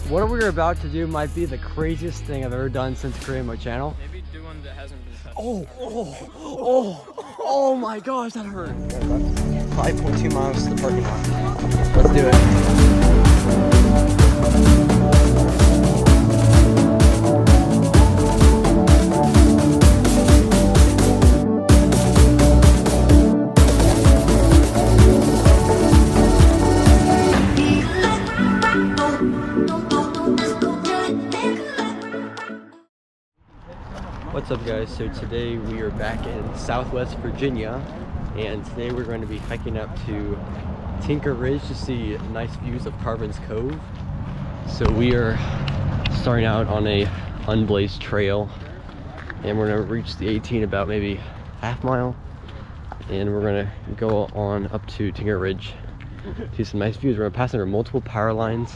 What we're about to do might be the craziest thing I've ever done since creating my channel. Maybe do one that hasn't been touched. Oh my gosh, that hurt. 5.2 miles to the parking lot. Let's do it. What's up guys, so today we are back in Southwest Virginia and today we're going to be hiking up to Tinker Ridge to see nice views of Carvin's Cove. So we are starting out on a unblazed trail and we're going to reach the AT in about maybe half mile and we're going to go on up to Tinker Ridge to see some nice views. We're going to pass under multiple power lines.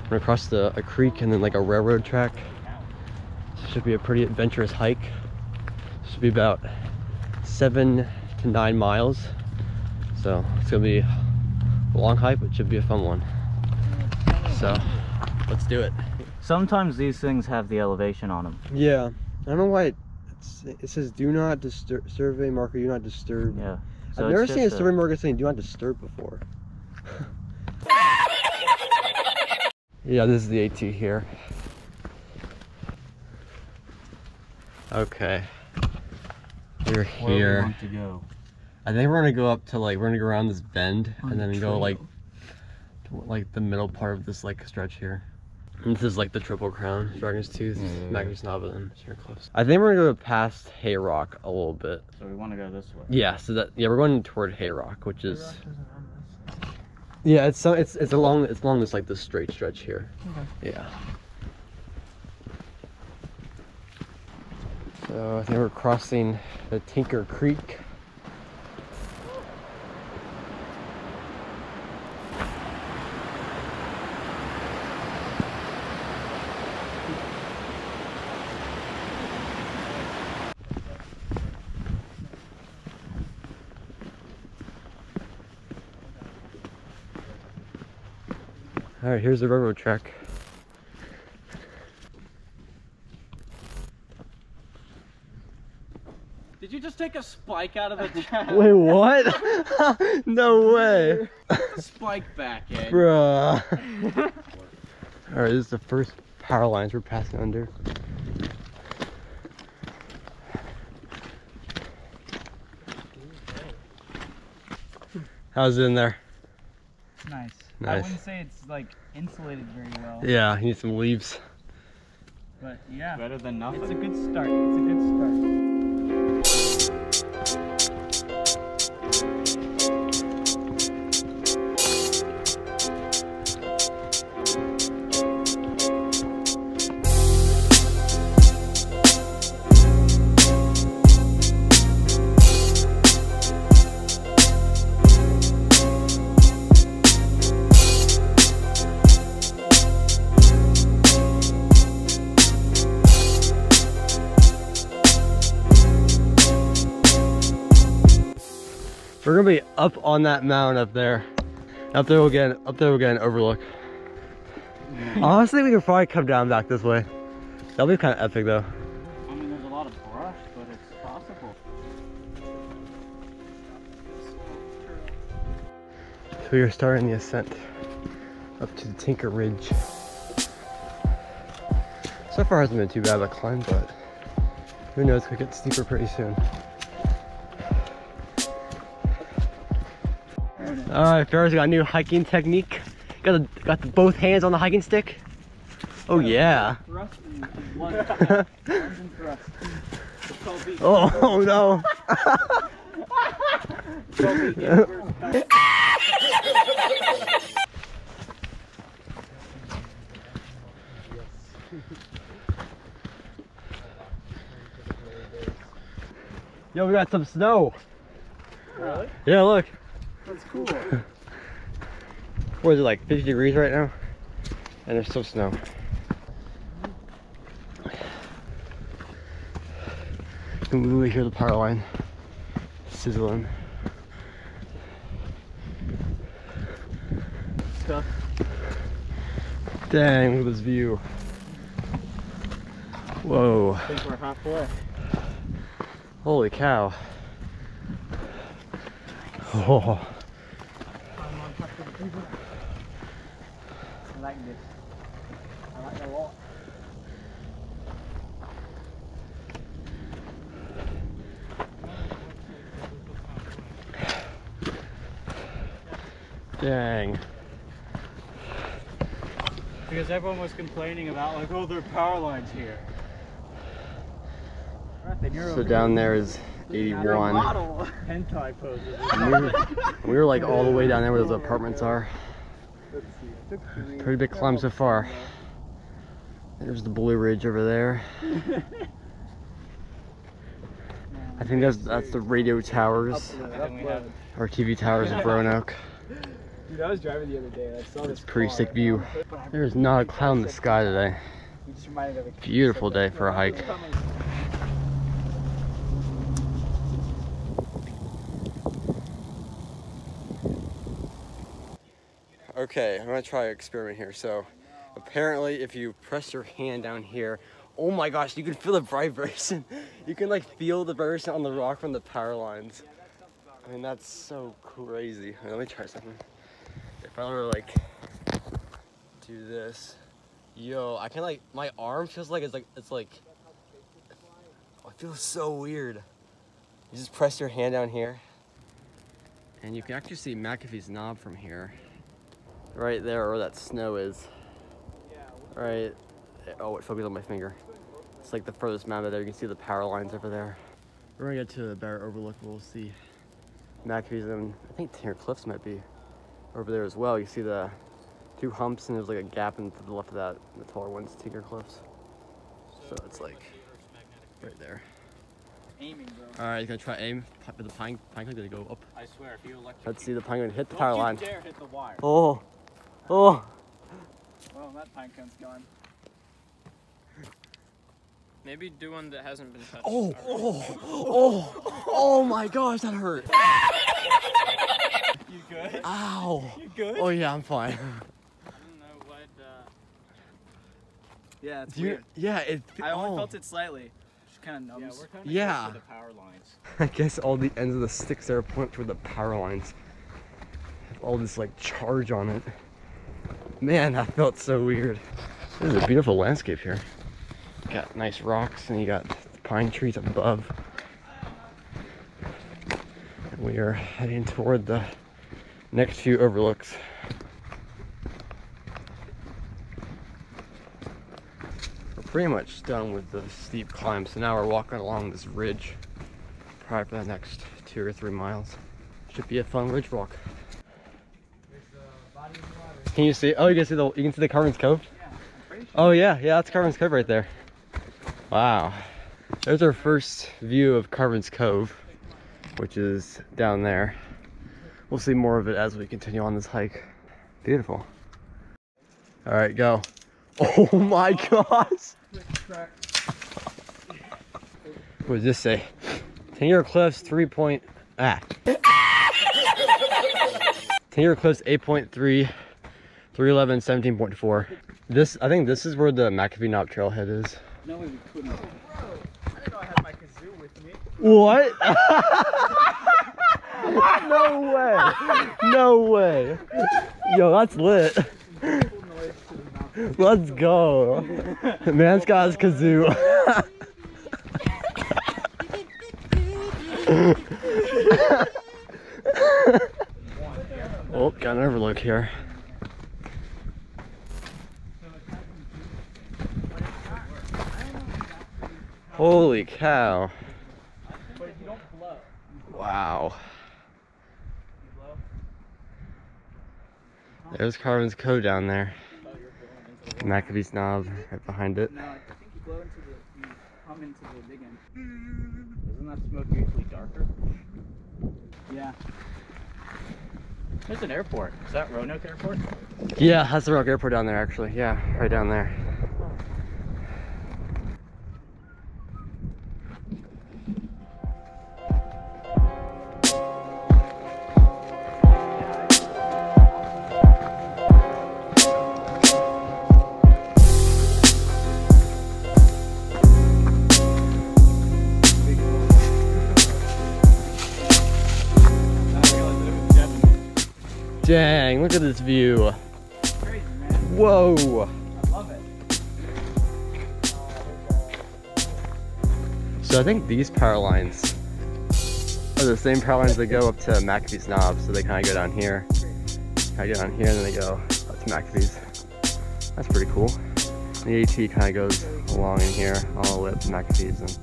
We're going to cross a creek and then like a railroad track. Should be a pretty adventurous hike. Should be about 7 to 9 miles. So it's gonna be a long hike, but it should be a fun one. So let's do it. Sometimes these things have the elevation on them. Yeah, I don't know why it says do not disturb, survey marker, do not disturb. Yeah. So I've never seen a survey marker saying do not disturb before. Yeah, this is the AT here. Okay, we're here. Where do we want to go? I think we're gonna go up to like, we're gonna go around this bend and then go like to the middle part of this like stretch here. And this is like the Triple Crown, Dragon's Tooth, McAfee Knob, and here close. I think we're gonna go past Hay Rock a little bit. So we want to go this way. Yeah, so that we're going toward Hay Rock, which is yeah, it's along this like this straight stretch here. Okay. Yeah. So I think we're crossing the Tinker Creek. All right, here's the railroad track. Did you just take a spike out of the track? Wait, what? No way. Spike back, Ed. Bruh. Alright, this is the first power lines we're passing under. How's it in there? Nice. Nice. I wouldn't say it's like insulated very well. Yeah, you need some leaves. But yeah, Better than nothing. it's a good start. It's a good start. We're gonna be up on that mountain up there. Up there we'll get an overlook. Honestly, we could probably come down back this way. That'll be kind of epic though. I mean, there's a lot of brush, but it's possible. So we are starting the ascent up to the Tinker Ridge. So far hasn't been too bad of a climb, but who knows, it could get steeper pretty soon. Alright, Farris got a new hiking technique. Got both hands on the hiking stick. Oh yeah. Oh no. Yo, we got some snow. Really? Yeah, look. That's cool. What is it, like 50 degrees right now? And there's still snow. You can literally hear the power line sizzling. Stuff. Dang, look at this view. Whoa. I think we're halfway. Holy cow. Oh. I like this. I like it a lot. Dang. Because everyone was complaining about like, oh, there are power lines here. So down there is 81. Hentai poses. We were like all the way down there where those apartments are. Pretty big climb so far. There's the Blue Ridge over there. I think that's the radio towers or TV towers of Roanoke. Dude, I was driving the other day and I saw this Pretty car. sick view. There's not a cloud in the sky today. You just reminded me of a Beautiful day for a hike. Okay, I'm gonna try an experiment here. So apparently if you press your hand down here, oh my gosh, you can feel the vibration. You can like feel the vibration on the rock from the power lines. I mean, that's so crazy. Let me try something. If I were to like do this, yo, I can like, my arm feels like it's like, oh, it feels so weird. You just press your hand down here and you can actually see McAfee's knob from here. Right there where that snow is. Right, oh, it focused on my finger. It's like the furthest mountain there. You can see the power lines over there. We're gonna get to the Barrett Overlook. We'll see McAfee's, and I think Tinker Cliffs might be over there as well. You see the two humps and there's like a gap in to the left of that. The taller one's Tinker Cliffs. So it's like right there. Aiming, bro. All right, gonna try aim with the pinecone. Gonna go up. I swear, if you electrocute. Let's see the pinecone hit the power line. Don't you dare hit the wire. Oh, oh. Well, that pinecone's gone. Maybe do one that hasn't been touched. Oh, already. oh my gosh, that hurt. You good? Ow. You good? Oh yeah, I'm fine. I don't know what. Yeah, it's Weird. weird. Yeah, it. I only felt it slightly. Just kind of numbs. Yeah, we're kind of Yeah. close to the power lines. I guess all the ends of the sticks there point toward the power lines. Have all this like charge on it. Man, that felt so weird. This is a beautiful landscape here. Got nice rocks and you got the pine trees above. And we are heading toward the next few overlooks. We're pretty much done with the steep climb, so now we're walking along this ridge probably for the next 2 or 3 miles. Should be a fun ridge walk. Can you see? Oh, you can see the Carvin's Cove? Yeah, I'm pretty sure. Oh yeah, that's Carvin's Cove right there. Wow. There's our first view of Carvin's Cove, which is down there. We'll see more of it as we continue on this hike. Beautiful. All right, go. Oh my gosh. What does this say? Tinker Cliffs 3. Tinker Cliffs 8.3, 311, 17.4. This, I think this is where the McAfee Knob Trailhead is. No way we couldn't. I didn't know I had my kazoo with me. What? No way. No way. Yo, that's lit. Let's go. Man's got his kazoo. Oh, got an overlook here. Holy cow. But if you don't blow. Wow. There's Carvin's Cove down there. McAfee's Knob right behind it. No, I think you blow into the, you come into the big end. Isn't that smoke usually darker? Yeah. There's an airport. Is that Roanoke Airport? Yeah, that's the Roanoke Airport down there actually. Yeah, right down there. Dang, look at this view. Crazy, man. Whoa. I love it. So I think these power lines are the same power lines that go up to McAfee's knob. So they kind of go down here, kind of go down here, and then they go up to McAfee's. That's pretty cool. And the AT kind of goes along in here, all the way up to McAfee's and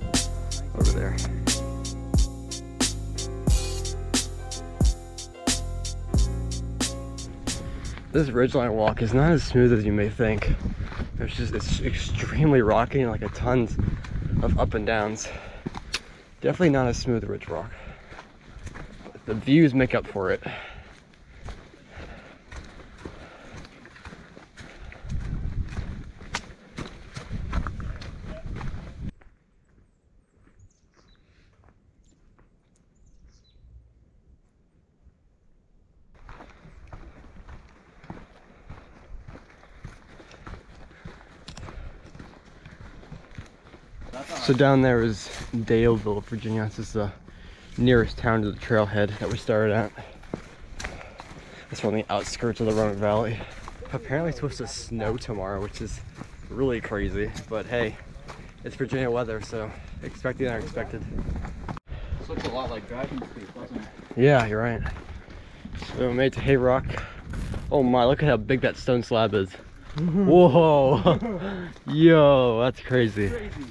over there. This ridgeline walk is not as smooth as you may think. It's extremely rocky and like a tons of up and downs. Definitely not a smooth ridge walk. The views make up for it. So down there is Daleville, Virginia. This is the nearest town to the trailhead that we started at. It's on the outskirts of the Roanoke Valley. Apparently it's supposed to snow tomorrow, which is really crazy. But hey, it's Virginia weather, so expected and unexpected. This looks a lot like Dragon Creek, doesn't it? Yeah, you're right. So we made it to Hay Rock. Oh my, look at how big that stone slab is. Whoa! Yo, that's crazy. Crazy.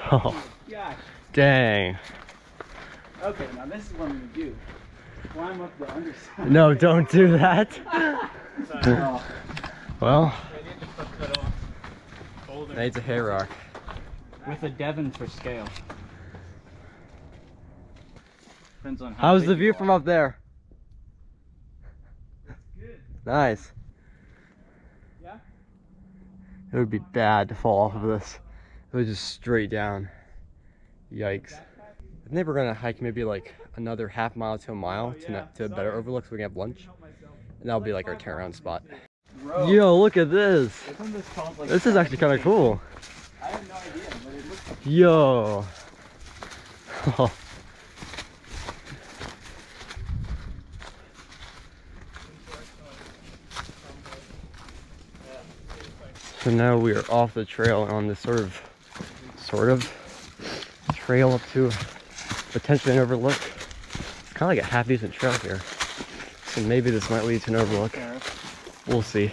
Oh, Gosh. dang. Okay, now this is what I'm gonna do. Climb up the underside. No, don't do that. Oh. Well, I need to put that on. Boulder. made it to Hay Rock. With a Devon for scale. Depends on How's big the you view are. from up there? Good. Nice. Yeah? It would be bad to fall off of this. It was just straight down. Yikes. I think we're gonna hike maybe like another half mile to a mile to a better overlook so we can have lunch. And that'll be like our turnaround spot. Bro. Yo, look at this. Isn't this called like This is actually kind of cool. I have no idea, but it looks Yo. So now we are off the trail on this sort of trail up to potentially an overlook. It's kind of like a half decent trail here. So maybe this might lead to an overlook. Farris. We'll see.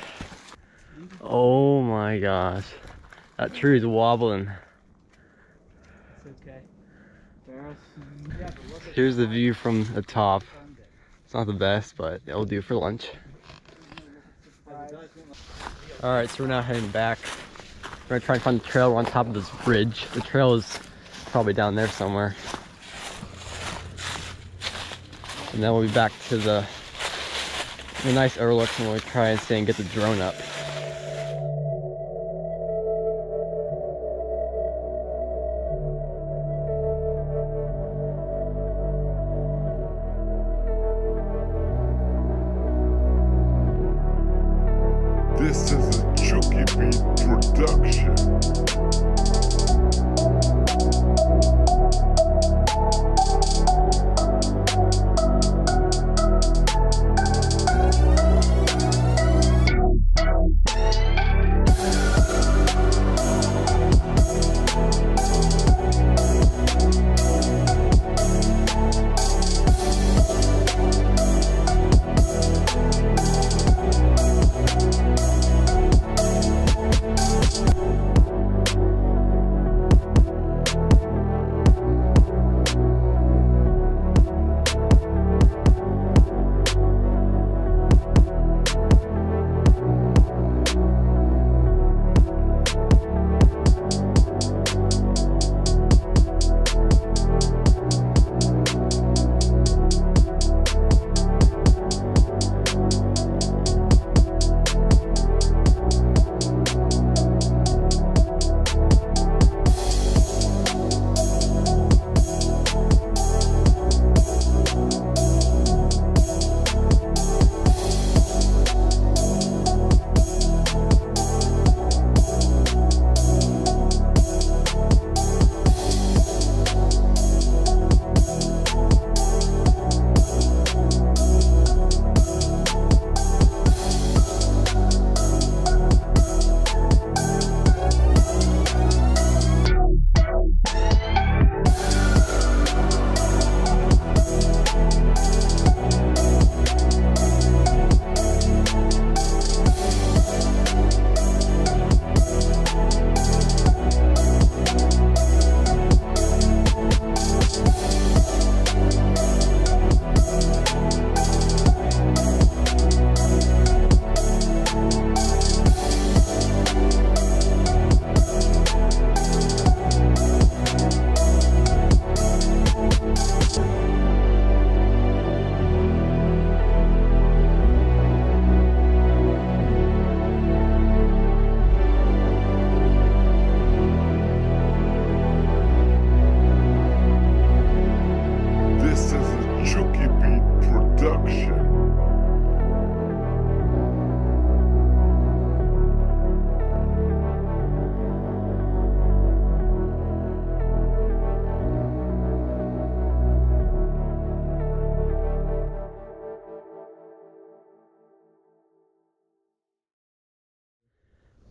Oh my gosh. That tree is wobbling. It's okay. Farris. Yeah, but look at Here's the view from the top. It's not the best, but it'll do for lunch. Alright, so we're now heading back. We're gonna try and find the trail on top of this bridge. The trail is probably down there somewhere. And then we'll be back to the nice overlook and we'll try and stay and get the drone up. This is a Chucky Beat production.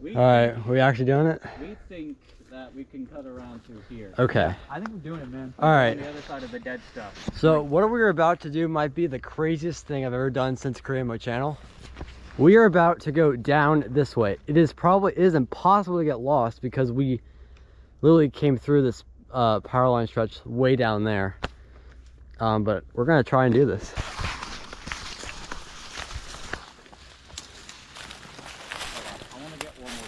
We All right, we actually doing it? We think that we can cut around through here. Okay. I think we're doing it, man. All right. On the other side of the dead stuff. So what we're about to do might be the craziest thing I've ever done since creating my channel. We are about to go down this way. It is impossible to get lost because we literally came through this power line stretch way down there. But we're gonna try and do this. I want to get one more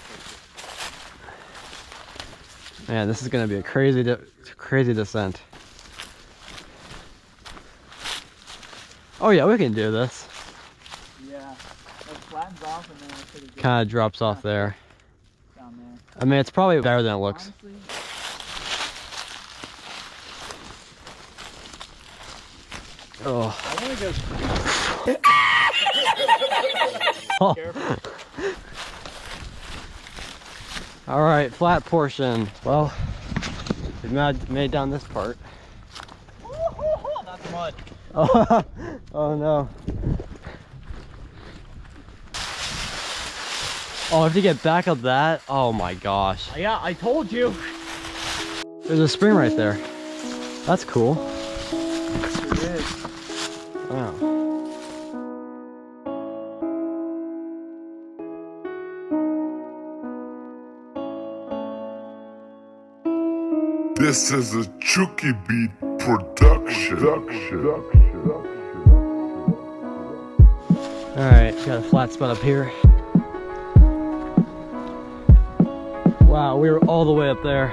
picture. Man, this is gonna be a crazy descent. Oh yeah, we can do this. Yeah. It flattens off and then it's pretty good. Kind of drops off there. Down there. I mean, it's probably better than it looks. Honestly, Oh. I want to go. Oh. Careful. All right, flat portion. Well, we made down this part. That's mud. Oh, oh no. Oh, I have to get back up that? Oh my gosh. Yeah, I told you. There's a spring right there. That's cool. it is. Wow. This is a Chucky Beat production. Alright, got a flat spot up here. Wow, we were all the way up there.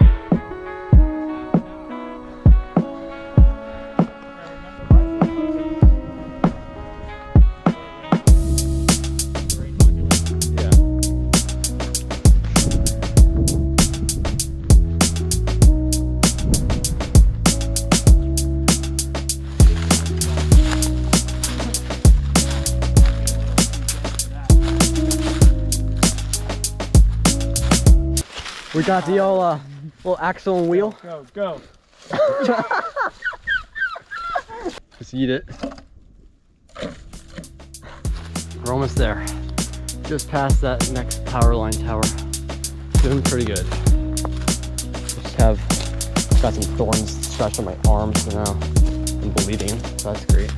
We got the old little axle and wheel. Go. Just eat it. We're almost there. Just past that next power line tower. Doing pretty good. Just got some thorns scratched on my arms, so now I'm bleeding, so that's great.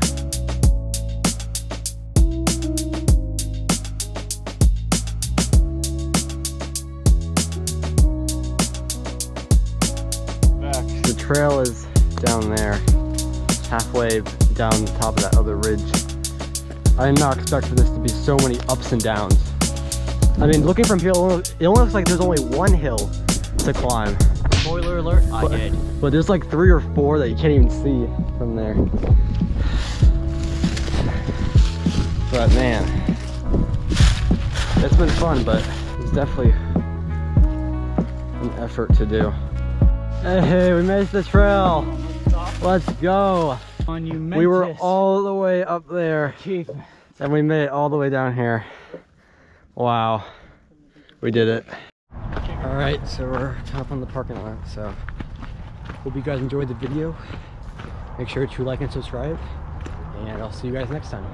The trail is down there, halfway down top of that other ridge. I did not expect for this to be so many ups and downs. I mean, looking from here, it only looks like there's only one hill to climb. Spoiler alert, I did. But there's like 3 or 4 that you can't even see from there. But man, it's been fun, but it's definitely an effort to do. Hey, we made the trail. Let's go. We were all the way up there, and we made it all the way down here. Wow, we did it. All right, so we're up on the parking lot. So hope you guys enjoyed the video. Make sure to like and subscribe, and I'll see you guys next time.